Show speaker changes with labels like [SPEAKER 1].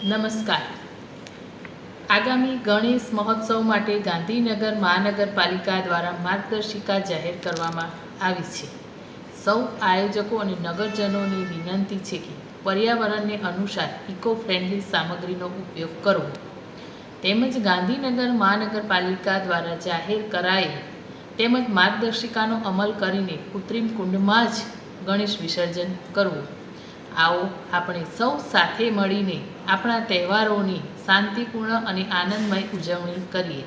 [SPEAKER 1] નમસ્કાર. આગામી ગણેશ મહોત્સવ માટે ગાંધીનગર મહાનગરપાલિકા દ્વારા માર્ગદર્શિકા જાહેર કરવામાં આવી છે. સૌ આયોજકો અને નગરજનોની વિનંતી છે કે પર્યાવરણને અનુસાર ઇકો ફ્રેન્ડલી સામગ્રીનો ઉપયોગ કરવો તેમજ ગાંધીનગર મહાનગરપાલિકા દ્વારા જાહેર કરાયેલ તેમજ માર્ગદર્શિકાનો અમલ કરીને કૃત્રિમ કુંડમાં જ ગણેશ વિસર્જન કરવું. આવો આપણે સૌ સાથે મળીને આપણા તહેવારોની શાંતિપૂર્ણ અને આનંદમય ઉજવણી કરીએ.